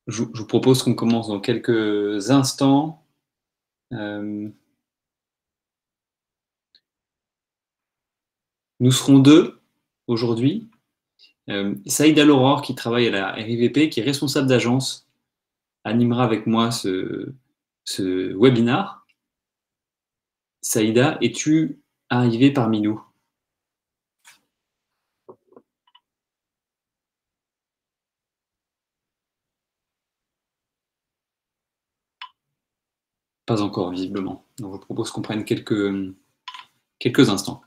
Je vous propose qu'on commence dans quelques instants. Nous serons deux aujourd'hui. Saïda Laurore, qui travaille à la RIVP, qui est responsable d'agence, animera avec moi ce webinar. Saïda, es-tu arrivée parmi nous? Pas encore, visiblement. Donc, je vous propose qu'on prenne quelques instants.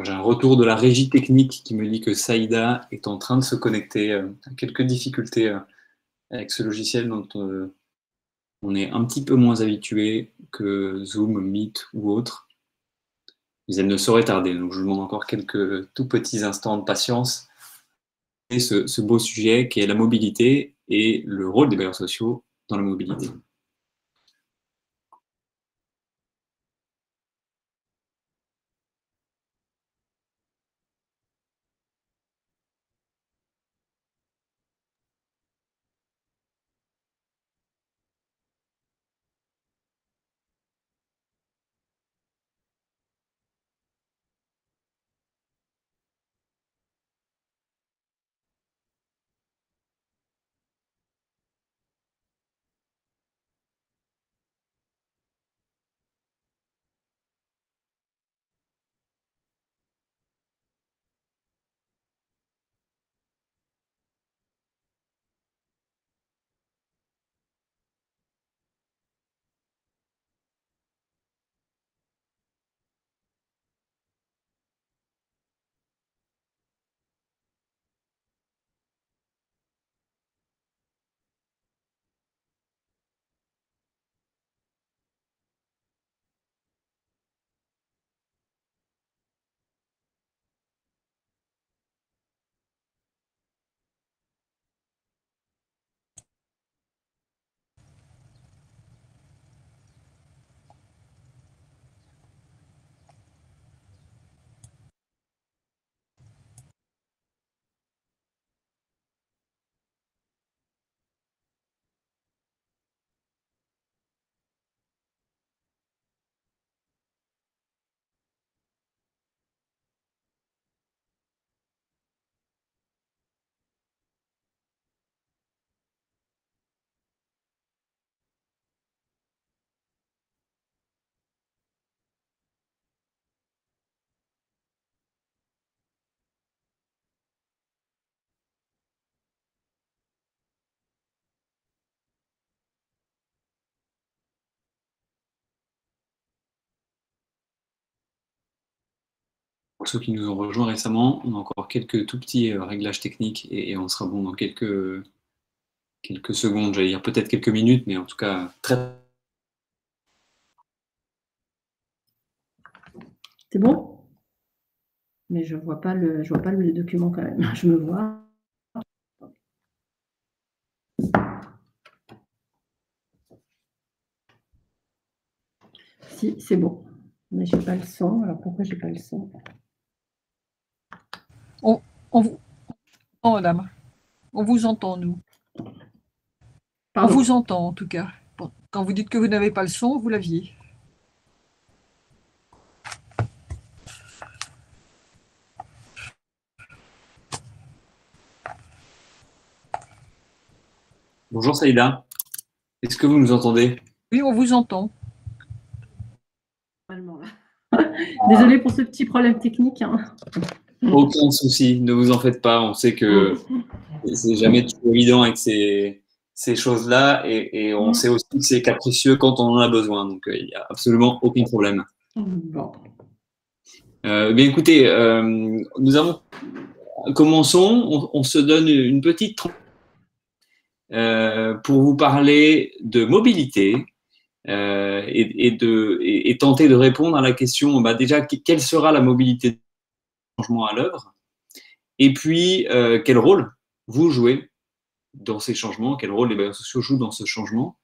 J'ai un retour de la régie technique qui me dit que Saïda est en train de se connecter. Quelques difficultés avec ce logiciel dont on est un petit peu moins habitué que Zoom, Meet ou autre. Mais elle ne saurait tarder. Donc je vous demande encore quelques tout petits instants de patience. Et ce beau sujet qui est la mobilité et le rôle des bailleurs sociaux dans la mobilité. Pour ceux qui nous ont rejoints récemment, on a encore quelques tout petits réglages techniques et on sera bon dans quelques secondes, j'allais dire peut-être quelques minutes, mais en tout cas très. C'est bon? Mais je vois pas le document quand même. Je me vois. Si, c'est bon. Mais j'ai pas le son. Alors pourquoi j'ai pas le son? On vous entend, madame. On vous entend, nous. On Pardon. vous entend, en tout cas. Quand vous dites que vous n'avez pas le son, vous l'aviez. Bonjour Saïda, est-ce que vous nous entendez? Oui, on vous entend. Désolée pour ce petit problème technique. Hein. Aucun souci, ne vous en faites pas. On sait que c'est jamais toujours évident avec ces choses-là et on sait aussi que c'est capricieux quand on en a besoin. Donc, il n'y a absolument aucun problème. Bon. Bien écoutez, commençons. On se donne une petite pour vous parler de mobilité et tenter de répondre à la question, déjà, quelle sera la mobilité de changement à l'œuvre? Et puis, quel rôle vous jouez dans ces changements? Quel rôle les bailleurs sociaux jouent dans ce changement?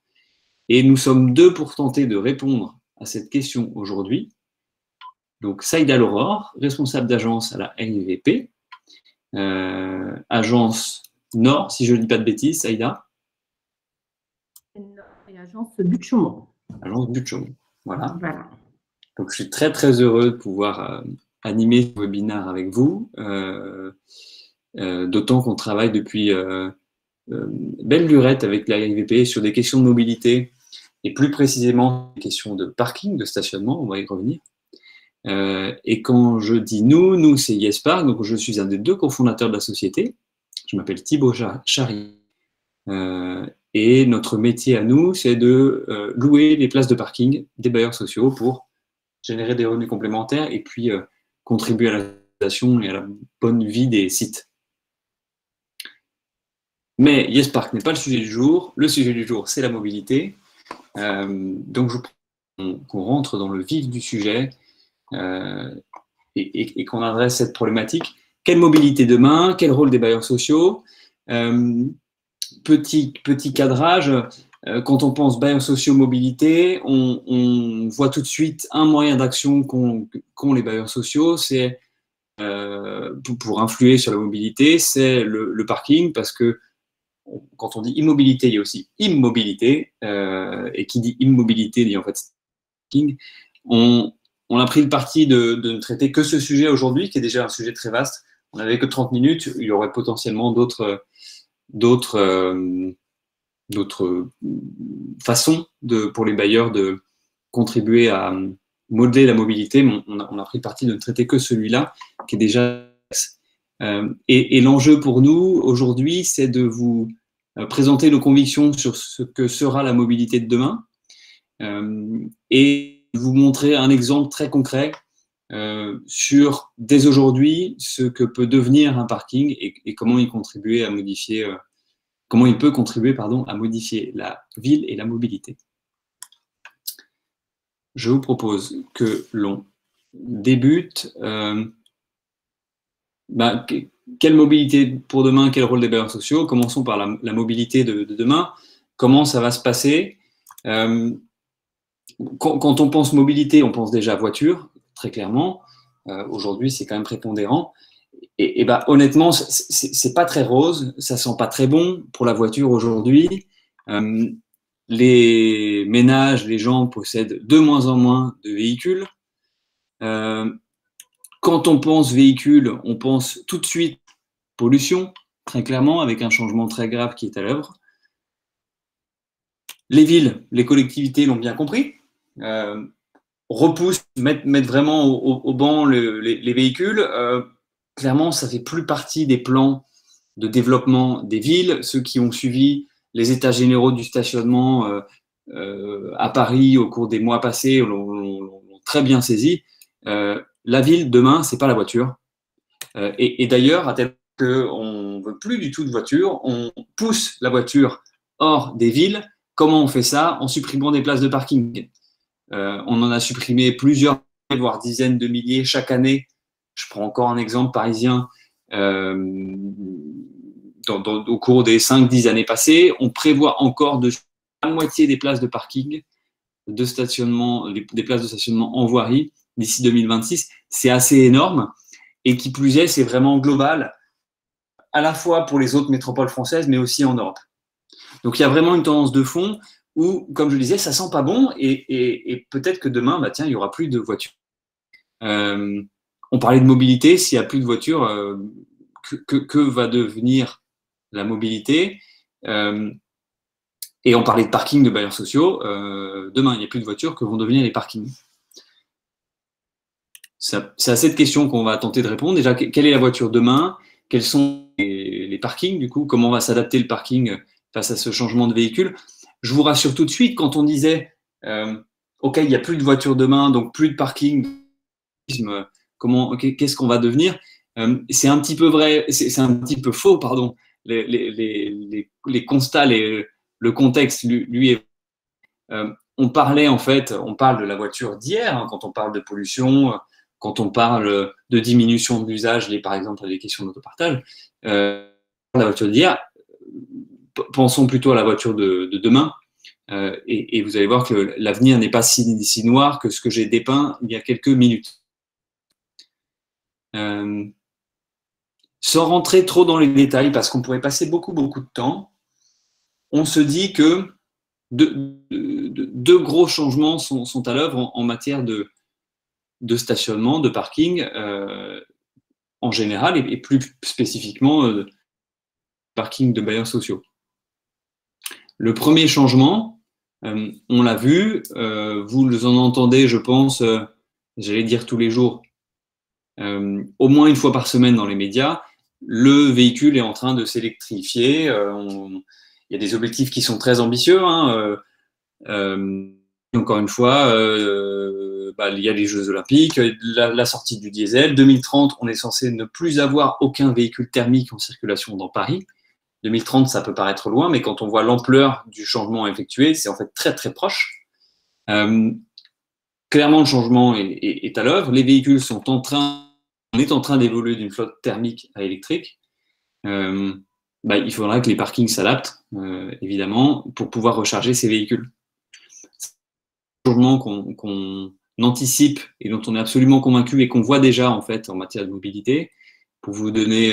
Et nous sommes deux pour tenter de répondre à cette question aujourd'hui. Donc, Saïda Laurore, responsable d'agence à la NIVP, agence Nord, si je ne dis pas de bêtises, Saïda. Et agence But-Chaumont. Agence But-Chaumont, voilà. Donc, je suis très, très heureux de pouvoir animer ce webinaire avec vous, d'autant qu'on travaille depuis belle lurette avec la NIVP sur des questions de mobilité et plus précisément des questions de parking, de stationnement, on va y revenir. Et quand je dis nous c'est YesPark, donc je suis un des deux cofondateurs de la société. Je m'appelle Thibaut Chary. Et notre métier à nous, c'est de louer les places de parking des bailleurs sociaux pour générer des revenus complémentaires et puis contribuer à la réalisation et à la bonne vie des sites. Mais YesPark n'est pas le sujet du jour. Le sujet du jour, c'est la mobilité. Donc, je propose qu'on rentre dans le vif du sujet et qu'on adresse cette problématique. Quelle mobilité demain? Quel rôle des bailleurs sociaux? Petit cadrage. Quand on pense bailleurs sociaux, mobilité, on voit tout de suite un moyen d'action qu'ont les bailleurs sociaux, c'est pour influer sur la mobilité, c'est le parking, parce que quand on dit immobilité, il y a aussi immobilité, et qui dit immobilité dit en fait parking. On a pris le parti de ne traiter que ce sujet aujourd'hui, qui est déjà un sujet très vaste. On n'avait que 30 minutes, il y aurait potentiellement d'autres façons pour les bailleurs de contribuer à modeler la mobilité, mais on a pris le parti de ne traiter que celui-là, qui est déjà... Et l'enjeu pour nous, aujourd'hui, c'est de vous présenter nos convictions sur ce que sera la mobilité de demain et vous montrer un exemple très concret sur, dès aujourd'hui, ce que peut devenir un parking et comment il contribuer à modifier... comment il peut contribuer à modifier la ville et la mobilité. Je vous propose que l'on débute. Quelle mobilité pour demain? Quel rôle des bailleurs sociaux? Commençons par la mobilité de demain. Comment ça va se passer? Quand on pense mobilité, on pense déjà voiture, très clairement. Aujourd'hui, c'est quand même prépondérant. Et honnêtement, c'est pas très rose, ça sent pas très bon pour la voiture aujourd'hui. Les ménages, les gens possèdent de moins en moins de véhicules. Quand on pense véhicule, on pense tout de suite pollution, très clairement, avec un changement très grave qui est à l'œuvre. Les villes, les collectivités l'ont bien compris, repoussent, mettent vraiment au banc les véhicules. Clairement, ça ne fait plus partie des plans de développement des villes. Ceux qui ont suivi les états généraux du stationnement à Paris au cours des mois passés l'ont très bien saisi. La ville, demain, ce n'est pas la voiture. Et d'ailleurs, à tel qu'on ne veut plus du tout de voiture, on pousse la voiture hors des villes. Comment on fait ça? En supprimant des places de parking. On en a supprimé plusieurs, voire dizaines de milliers chaque année. Je prends encore un exemple parisien. Au cours des 5-10 années passées, on prévoit encore de la moitié des places de parking de stationnement, des places de stationnement en voirie d'ici 2026. C'est assez énorme. Et qui plus est, c'est vraiment global, à la fois pour les autres métropoles françaises, mais aussi en Europe. Donc il y a vraiment une tendance de fond où, comme je le disais, ça sent pas bon et peut-être que demain, bah, tiens, il n'y aura plus de voitures. On parlait de mobilité, s'il n'y a plus de voitures, que va devenir la mobilité et on parlait de parking de bailleurs sociaux. Demain, il n'y a plus de voitures, que vont devenir les parkings? C'est à cette question qu'on va tenter de répondre. Déjà, quelle est la voiture demain? Quels sont les parkings, du coup? Comment va s'adapter le parking face à ce changement de véhicule? Je vous rassure tout de suite, quand on disait OK, il n'y a plus de voitures demain, donc plus de parking, qu'est-ce qu'on va devenir? C'est un petit peu vrai, c'est un petit peu faux, pardon. Les constats, le contexte, lui est. On parle de la voiture d'hier, hein, quand on parle de pollution, quand on parle de diminution de l'usage, par exemple, des questions d'autopartage. La voiture d'hier, pensons plutôt à la voiture de demain, et vous allez voir que l'avenir n'est pas si noir que ce que j'ai dépeint il y a quelques minutes. Sans rentrer trop dans les détails, parce qu'on pourrait passer beaucoup de temps, on se dit que deux gros changements sont à l'œuvre en matière de stationnement, de parking en général, et plus spécifiquement parking de bailleurs sociaux. Le premier changement, on l'a vu, vous en entendez, je pense, j'allais dire tous les jours, au moins une fois par semaine dans les médias, le véhicule est en train de s'électrifier. Il y a des objectifs qui sont très ambitieux. Encore une fois, il y a les Jeux Olympiques, la sortie du diesel. 2030, on est censé ne plus avoir aucun véhicule thermique en circulation dans Paris. 2030, ça peut paraître loin, mais quand on voit l'ampleur du changement effectué, c'est en fait très proche. Clairement, le changement est à l'œuvre. Les véhicules on est en train d'évoluer d'une flotte thermique à électrique. Il faudra que les parkings s'adaptent, évidemment, pour pouvoir recharger ces véhicules. C'est un changement qu'on anticipe et dont on est absolument convaincu et qu'on voit déjà en fait en matière de mobilité. Pour vous donner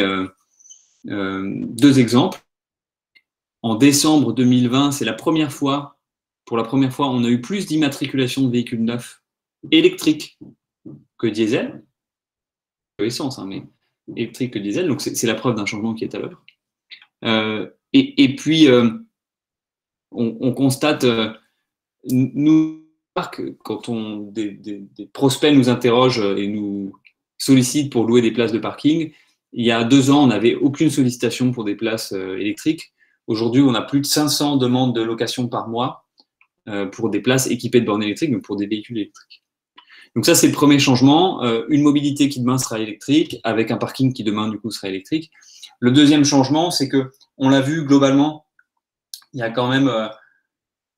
deux exemples. En décembre 2020, pour la première fois, on a eu plus d'immatriculation de véhicules neufs électriques que diesel, essence, mais électrique que diesel, donc c'est la preuve d'un changement qui est à l'œuvre. Et puis, on constate, nous, quand des prospects nous interrogent et nous sollicitent pour louer des places de parking, il y a 2 ans, on n'avait aucune sollicitation pour des places électriques. Aujourd'hui, on a plus de 500 demandes de location par mois pour des places équipées de bornes électriques, mais pour des véhicules électriques. Donc ça, c'est le premier changement. Une mobilité qui demain sera électrique, avec un parking qui demain, du coup, sera électrique. Le deuxième changement, c'est que, on l'a vu globalement, il y a quand même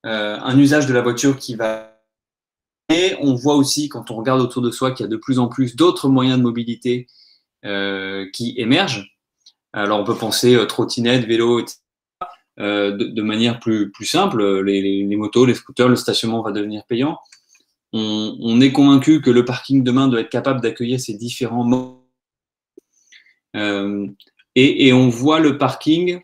un usage de la voiture qui va. Et on voit aussi, quand on regarde autour de soi, qu'il y a de plus en plus d'autres moyens de mobilité qui émergent. Alors, on peut penser trottinette, vélo, etc. De manière plus simple, les motos, les scooters, le stationnement va devenir payant. On est convaincu que le parking demain doit être capable d'accueillir ces différents modes. Et on voit le parking,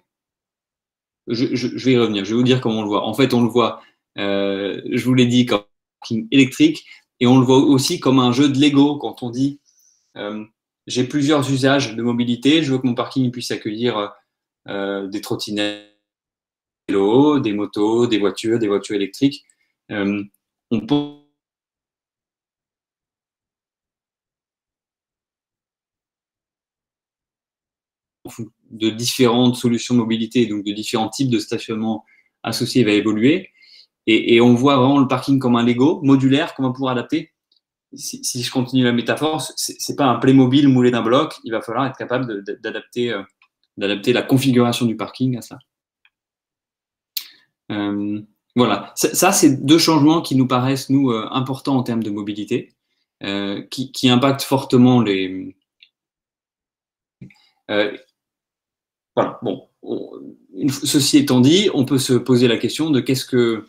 je vais y revenir, je vais vous dire comment on le voit. En fait, on le voit, je vous l'ai dit, comme un parking électrique, et on le voit aussi comme un jeu de Lego quand on dit j'ai plusieurs usages de mobilité, je veux que mon parking puisse accueillir des trottinettes, des vélos, des motos, des voitures électriques. On peut de différentes solutions de mobilité, donc de différents types de stationnement associés, va évoluer. Et on voit vraiment le parking comme un Lego modulaire qu'on va pouvoir adapter. Si je continue la métaphore, c'est pas un Playmobil moulé d'un bloc. Il va falloir être capable d'adapter la configuration du parking à ça. Voilà. Ça, c'est 2 changements qui nous paraissent, nous, importants en termes de mobilité, qui impactent fortement les. Voilà. Bon. Ceci étant dit, on peut se poser la question de qu'est-ce que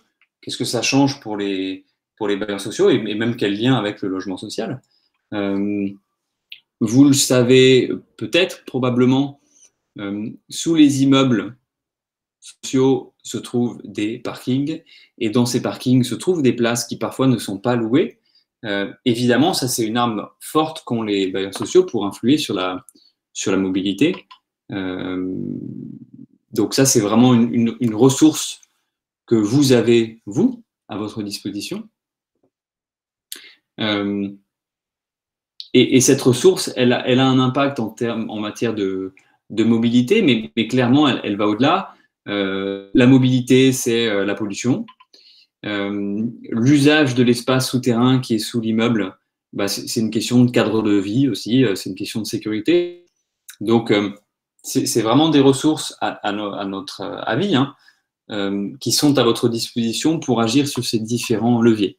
ça change pour les pour les bailleurs sociaux et même quel lien avec le logement social. Vous le savez peut-être, probablement, sous les immeubles sociaux se trouvent des parkings et dans ces parkings se trouvent des places qui parfois ne sont pas louées. Évidemment, ça c'est une arme forte qu'ont les bailleurs sociaux pour influer sur la mobilité. Donc ça c'est vraiment une ressource que vous avez, vous, à votre disposition. Et cette ressource, elle a un impact en matière de mobilité, mais clairement, elle va au-delà. La mobilité, c'est la pollution. L'usage de l'espace souterrain qui est sous l'immeuble, bah, c'est une question de cadre de vie aussi, c'est une question de sécurité. Donc, c'est vraiment des ressources, à notre avis, hein, qui sont à votre disposition pour agir sur ces différents leviers.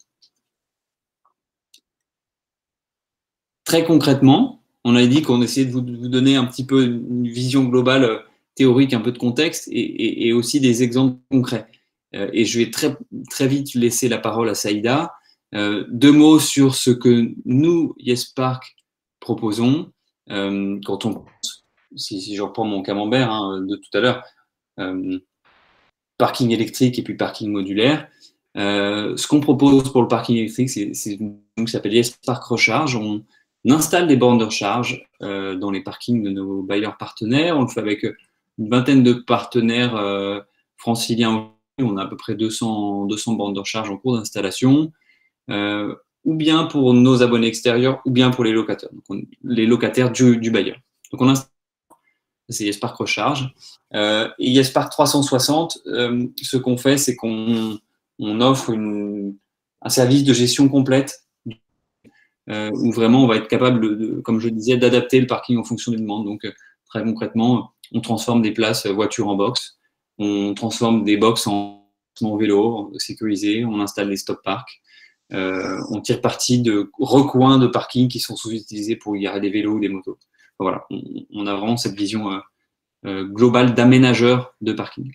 Très concrètement, on a dit qu'on essayait de vous donner un petit peu une vision globale, théorique, un peu de contexte et aussi des exemples concrets. Et je vais très vite laisser la parole à Saïda. 2 mots sur ce que nous, YesPark, proposons. Quand on, si je reprends mon camembert de tout à l'heure, parking électrique et puis parking modulaire. Ce qu'on propose pour le parking électrique, c'est une qui s'appelle YesPark Recharge. On installe des bornes de recharge dans les parkings de nos bailleurs partenaires. On le fait avec une vingtaine de partenaires franciliens. On a à peu près 200 bornes de recharge en cours d'installation, ou bien pour nos abonnés extérieurs, ou bien pour les locataires, donc les locataires du bailleur. Donc on installe, c'est YesPark Recharge. Et YesPark 360, ce qu'on fait, c'est qu'on offre un service de gestion complète où vraiment on va être capable, comme je disais, d'adapter le parking en fonction des demandes. Donc très concrètement, on transforme des places voitures en box, on transforme des box en vélo sécurisé, on installe des stop parks, on tire parti de recoins de parking qui sont sous-utilisés pour garer des vélos ou des motos. Voilà, on a vraiment cette vision globale d'aménageur de parking.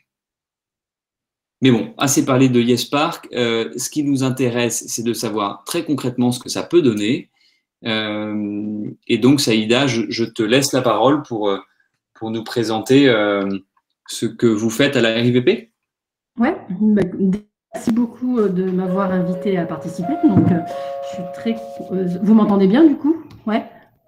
Mais bon, assez parlé de YesPark. Ce qui nous intéresse, c'est de savoir très concrètement ce que ça peut donner. Et donc, Saïda, je te laisse la parole pour nous présenter ce que vous faites à la RIVP. Ouais, bah, merci beaucoup de m'avoir invité à participer. Donc, je suis très. Vous m'entendez bien du coup? Ouais.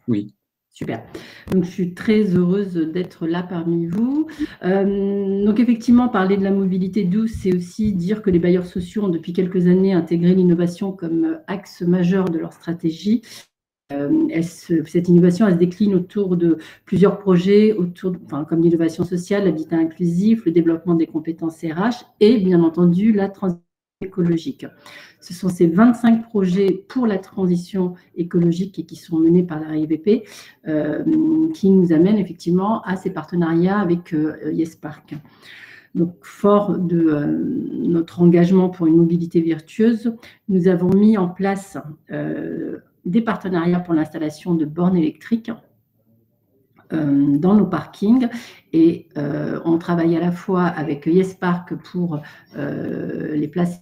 Oui. Super. Donc, je suis très heureuse d'être là parmi vous. Donc, effectivement, parler de la mobilité douce, c'est aussi dire que les bailleurs sociaux ont depuis quelques années intégré l'innovation comme axe majeur de leur stratégie. Cette innovation, elle se décline autour de plusieurs projets, comme l'innovation sociale, l'habitat inclusif, le développement des compétences RH et, bien entendu, la transition écologique. Ce sont ces 25 projets pour la transition écologique et qui sont menés par la RIVP qui nous amènent effectivement à ces partenariats avec YesPark. Donc, fort de notre engagement pour une mobilité vertueuse, nous avons mis en place des partenariats pour l'installation de bornes électriques dans nos parkings et on travaille à la fois avec YesPark pour les places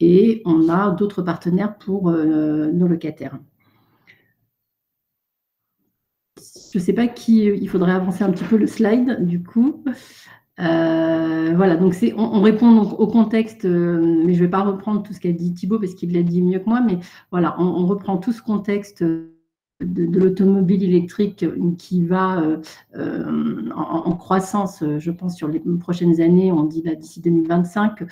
et on a d'autres partenaires pour nos locataires. Je ne sais pas il faudrait avancer un petit peu le slide du coup. Voilà, donc on répond donc au contexte, mais je ne vais pas reprendre tout ce qu'a dit Thibaut parce qu'il l'a dit mieux que moi, mais voilà, on reprend tout ce contexte de l'automobile électrique qui va en croissance, je pense, sur les prochaines années, on dit là d'ici 2025,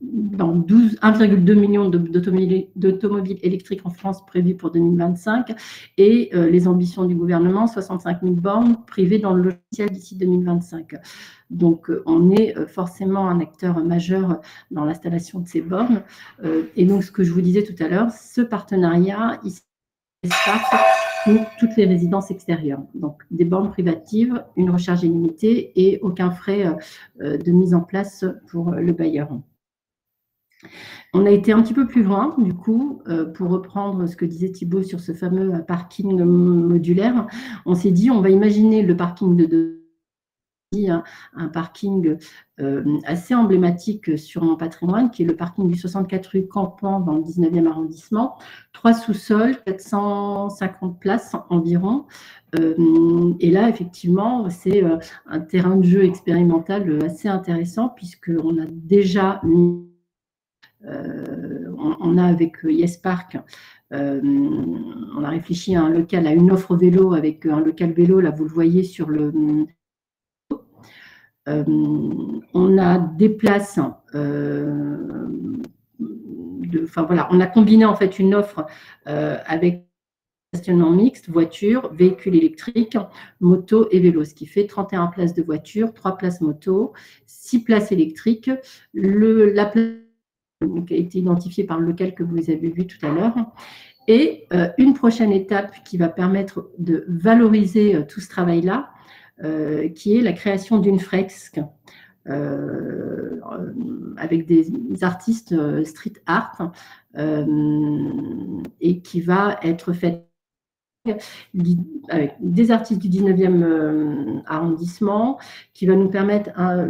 dans 1,2 million d'automobiles électriques en France prévues pour 2025 et les ambitions du gouvernement, 65 000 bornes privées dans le logiciel d'ici 2025. Donc, on est forcément un acteur majeur dans l'installation de ces bornes. Et donc, ce que je vous disais tout à l'heure, ce partenariat, il s'efface pour toutes les résidences extérieures. Donc, des bornes privatives, une recharge illimitée et aucun frais de mise en place pour le bailleur. On a été un petit peu plus loin, du coup, pour reprendre ce que disait Thibaut sur ce fameux parking modulaire. On s'est dit, on va imaginer le parking de un parking assez emblématique sur mon patrimoine, qui est le parking du 64 rue Campan dans le 19e arrondissement. 3 sous-sols, 450 places environ. Et là, effectivement, c'est un terrain de jeu expérimental assez intéressant, puisqu'on a déjà mis, on a avec YesPark, on a réfléchi à un local, à une offre vélo avec un local vélo, là vous le voyez sur le... on a des places, voilà, on a combiné en fait une offre avec stationnement mixte, voiture, véhicule électrique, moto et vélo, ce qui fait 31 places de voiture, 3 places moto, 6 places électriques. La place qui a été identifiée par le local que vous avez vu tout à l'heure. Et une prochaine étape qui va permettre de valoriser tout ce travail-là, qui est la création d'une fresque avec des artistes street art et qui va être faite avec des artistes du 19e arrondissement, qui va nous permettre à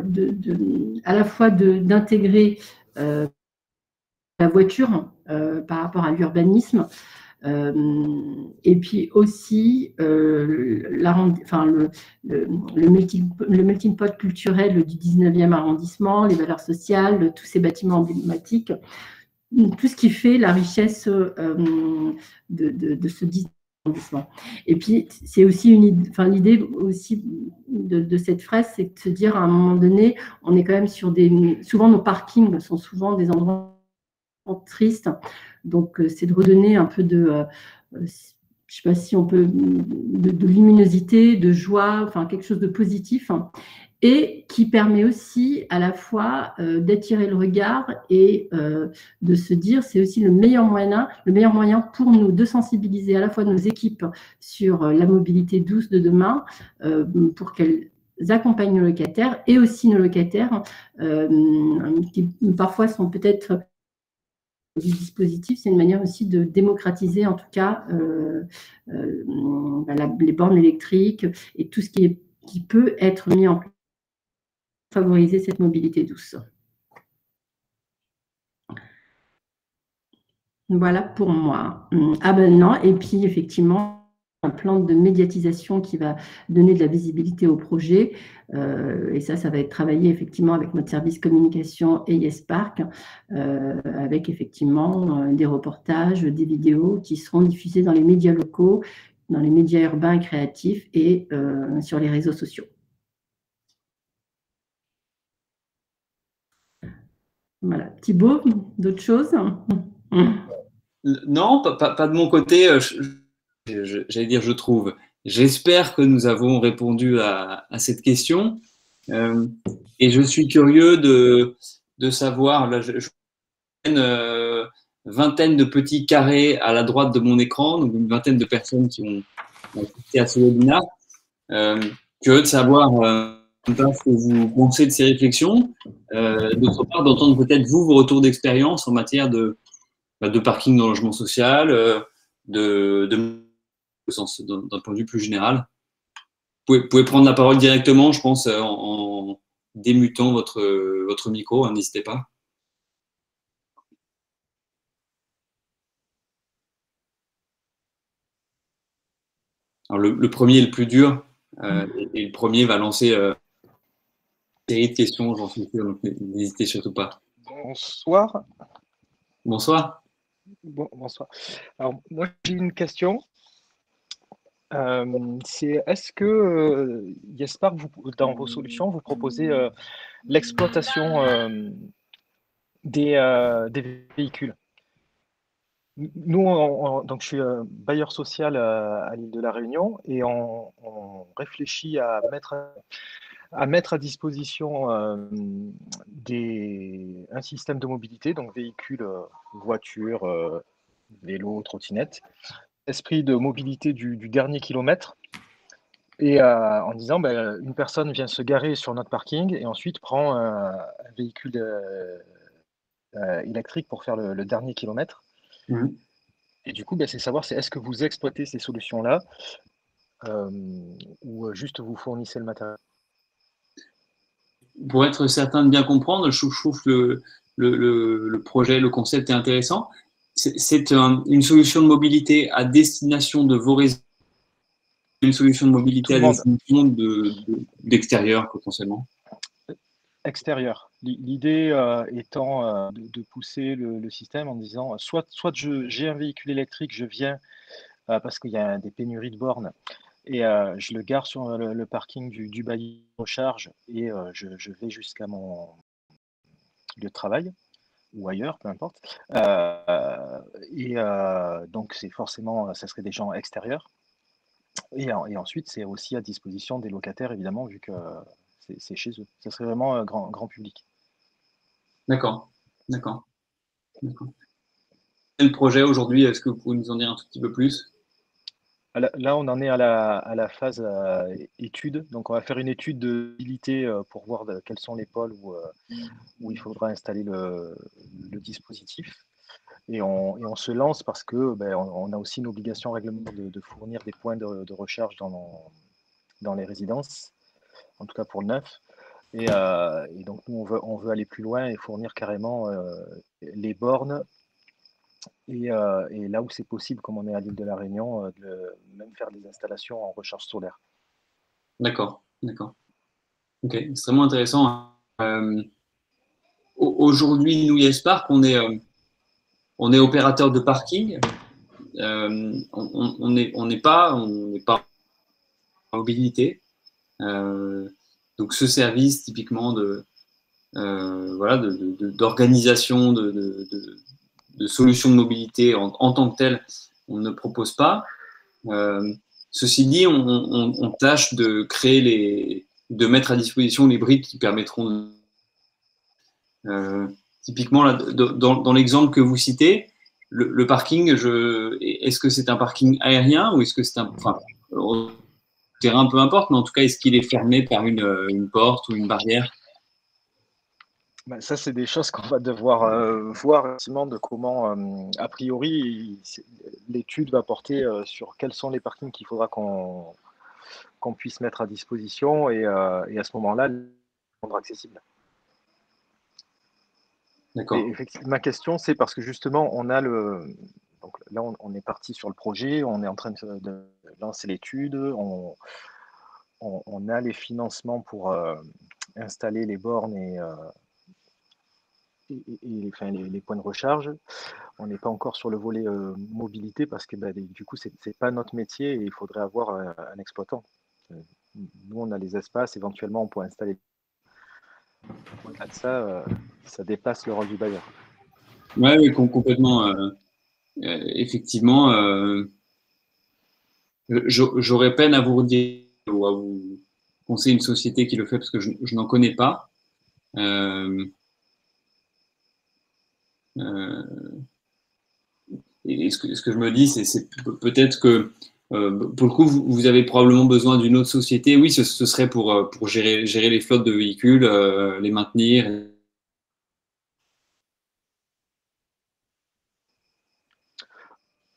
la fois d'intégrer la voiture par rapport à l'urbanisme, et puis aussi le melting pot culturel du 19e arrondissement, les valeurs sociales, tous ces bâtiments emblématiques, tout ce qui fait la richesse de ce 19e arrondissement. Et puis, c'est aussi l'idée aussi de cette phrase, c'est de se dire à un moment donné, on est quand même sur souvent nos parkings sont souvent des endroits tristes, donc c'est de redonner un peu de, je ne sais pas si on peut, de luminosité, de joie, enfin quelque chose de positif, et qui permet aussi à la fois d'attirer le regard et de se dire, c'est aussi le meilleur moyen pour nous de sensibiliser à la fois nos équipes sur la mobilité douce de demain, pour qu'elles accompagnent nos locataires et aussi nos locataires qui parfois sont peut-être du dispositif. C'est une manière aussi de démocratiser en tout cas les bornes électriques et tout ce qui peut être mis en place pour favoriser cette mobilité douce. Voilà pour moi. Ah ben non, et puis effectivement, un plan de médiatisation qui va donner de la visibilité au projet. Et ça va être travaillé effectivement avec notre service communication et YesPark, avec effectivement des reportages, des vidéos qui seront diffusées dans les médias locaux, dans les médias urbains et créatifs et sur les réseaux sociaux. Voilà. Thibaut, d'autres choses? Non, pas de mon côté. J'allais dire, je trouve. J'espère que nous avons répondu à cette question. Et je suis curieux de savoir, là, je une vingtaine de petits carrés à la droite de mon écran, donc une vingtaine de personnes qui ont assisté à ce webinaire. Curieux de savoir ce que vous pensez de ces réflexions. D'autre part, d'entendre peut-être vous vos retours d'expérience en matière de parking dans le logement social, d'un point de vue plus général. Vous pouvez prendre la parole directement, je pense, en démutant votre micro, hein, n'hésitez pas. Alors, le premier est le plus dur, et le premier va lancer une série de questions, j'en suis sûr, donc n'hésitez surtout pas. Bonsoir. Bonsoir. Bonsoir. Alors, moi, j'ai une question. C'est est-ce que YesPark, dans vos solutions, vous proposez l'exploitation des véhicules? Nous, donc je suis bailleur social à l'île de la Réunion et on réfléchit à mettre à disposition un système de mobilité, donc véhicules, voitures, vélos, trottinettes, esprit de mobilité du dernier kilomètre, et en disant une personne vient se garer sur notre parking et ensuite prend un véhicule électrique pour faire le dernier kilomètre. Mmh. Et du coup, c'est savoir, est-ce que vous exploitez ces solutions-là ou juste vous fournissez le matériel? pour être certain de bien comprendre, je trouve que le projet, le concept est intéressant. C'est une solution de mobilité à destination de vos résidents, une solution de mobilité à destination d'extérieur potentiellement. Extérieur. L'idée étant de pousser le système en disant soit j'ai un véhicule électrique, je viens parce qu'il y a des pénuries de bornes et je le gare sur le parking du bailli de recharge et je vais jusqu'à mon lieu de travail ou ailleurs, peu importe. Donc c'est forcément, ça serait des gens extérieurs. Et ensuite, c'est aussi à disposition des locataires, évidemment, vu que c'est chez eux. Ça serait vraiment grand public. D'accord, d'accord. Quel projet aujourd'hui? Est-ce que vous pouvez nous en dire un tout petit peu plus? Là, on en est à la phase étude. Donc, on va faire une étude de mobilité pour voir quels sont les pôles où il faudra installer le dispositif. Et on se lance parce que on a aussi une obligation réglementaire de fournir des points de recharge dans les résidences, en tout cas pour le neuf. Et donc, nous, on veut aller plus loin et fournir carrément les bornes. Et là où c'est possible, comme on est à l'île de la Réunion, même faire des installations en recharge solaire. D'accord. Ok, extrêmement intéressant. Aujourd'hui, nous, YesPark, on est opérateur de parking. On n'est pas en mobilité. Donc, ce service, typiquement, d'organisation, de solutions de mobilité en tant que tel, on ne propose pas. Ceci dit, on tâche de créer de mettre à disposition les briques qui permettront typiquement, là, dans l'exemple que vous citez, le parking, est-ce que c'est un parking aérien ou est-ce que c'est terrain, peu importe, mais en tout cas, est-ce qu'il est fermé par une porte ou une barrière? Ça, c'est des choses qu'on va devoir voir effectivement de comment, a priori, l'étude va porter sur quels sont les parkings qu'il faudra qu'on puisse mettre à disposition et à ce moment-là, rendre accessible. D'accord. Et effectivement, ma question, c'est parce que justement, on a donc là, on est parti sur le projet, on est en train de lancer l'étude, on a les financements pour installer les bornes et les points de recharge. On n'est pas encore sur le volet mobilité parce que du coup, c'est pas notre métier et il faudrait avoir un exploitant. Nous, on a les espaces, éventuellement, on pourrait installer. Au-delà de ça, ça dépasse le rôle du bailleur. Oui, complètement. Effectivement, j'aurais peine à vous dire ou à vous conseiller une société qui le fait parce que je n'en connais pas. Et ce que je me dis, c'est peut-être que pour le coup, vous avez probablement besoin d'une autre société. Oui, ce serait pour gérer les flottes de véhicules, les maintenir.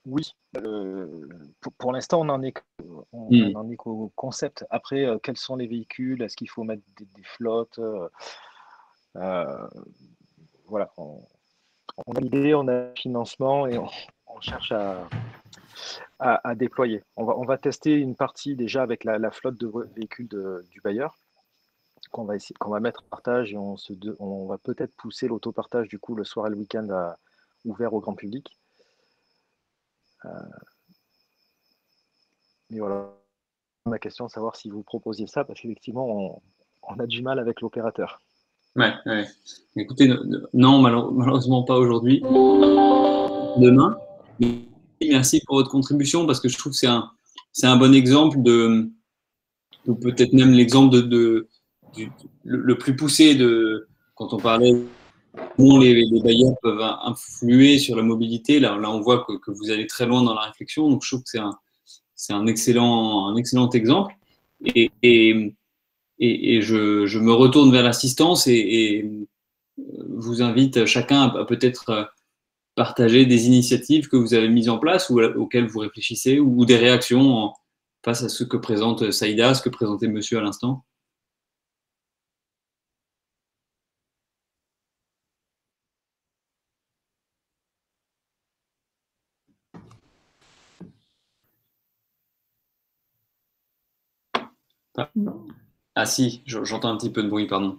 Oui, pour l'instant, on en est qu'au concept. Après, quels sont les véhicules? Est-ce qu'il faut mettre des flottes? Voilà, on a l'idée, on a le financement et on cherche à déployer. On va tester une partie déjà avec la flotte de véhicules du bailleur qu'on va mettre en partage et on va peut-être pousser l'autopartage du coup le soir et le week-end ouvert au grand public. Mais voilà, ma question, de savoir si vous proposiez ça, parce qu'effectivement, on a du mal avec l'opérateur. Ouais. Écoutez, non, malheureusement pas aujourd'hui. Demain. Merci pour votre contribution parce que je trouve que c'est un bon exemple ou peut-être même l'exemple le plus poussé quand on parlait comment les bailleurs peuvent influer sur la mobilité. Là, on voit que vous allez très loin dans la réflexion. Donc, je trouve que c'est un excellent exemple. Et je me retourne vers l'assistance et vous invite chacun à peut-être partager des initiatives que vous avez mises en place ou auxquelles vous réfléchissez ou des réactions face à ce que présente Saïda, ce que présentait monsieur à l'instant. Ah si, j'entends un petit peu de bruit, pardon.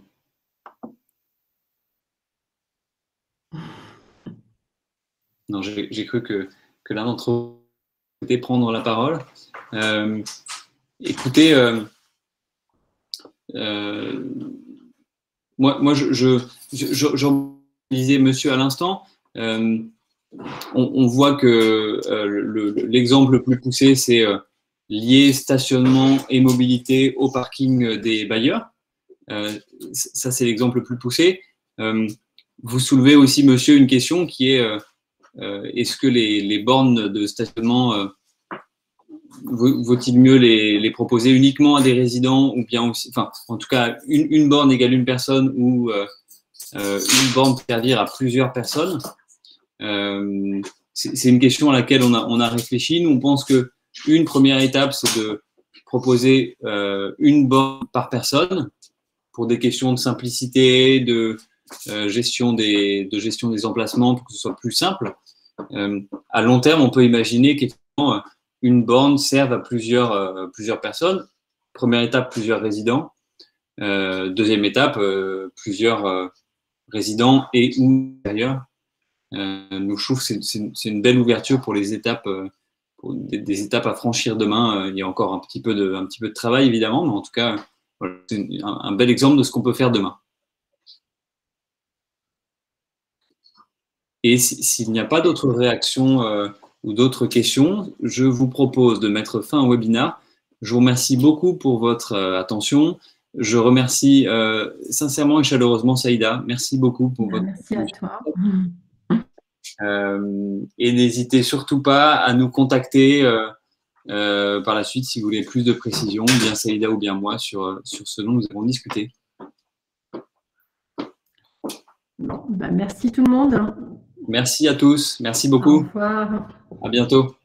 Non, j'ai cru que l'un d'entre vous souhaitait prendre la parole. Écoutez, moi je disais monsieur à l'instant, on voit que l'exemple le plus poussé, c'est lier stationnement et mobilité au parking des bailleurs. Ça, c'est l'exemple le plus poussé. Vous soulevez aussi, monsieur, une question qui est est-ce que les bornes de stationnement, vaut-il mieux les proposer uniquement à des résidents ou bien aussi, enfin, en tout cas, une borne égale une personne ou une borne peut servir à plusieurs personnes? C'est une question à laquelle on a réfléchi. Nous, on pense qu'une première étape, c'est de proposer une borne par personne pour des questions de simplicité, de gestion des emplacements pour que ce soit plus simple. À long terme, on peut imaginer qu'effectivement, une borne serve à plusieurs personnes. Première étape, plusieurs résidents. Deuxième étape, plusieurs résidents et ou d'ailleurs. Nous, je trouve que c'est une belle ouverture pour les étapes, pour des étapes à franchir demain. Il y a encore un petit peu de travail, évidemment, mais en tout cas, voilà, c'est un bel exemple de ce qu'on peut faire demain. Et s'il n'y a pas d'autres réactions ou d'autres questions, je vous propose de mettre fin au webinaire. Je vous remercie beaucoup pour votre attention. Je remercie sincèrement et chaleureusement Saïda. Merci beaucoup pour votre Merci à toi. Et n'hésitez surtout pas à nous contacter par la suite si vous voulez plus de précisions, bien Saïda ou bien moi, sur ce dont nous avons discuté. Bon, merci tout le monde. Merci à tous. Merci beaucoup. Au revoir. À bientôt.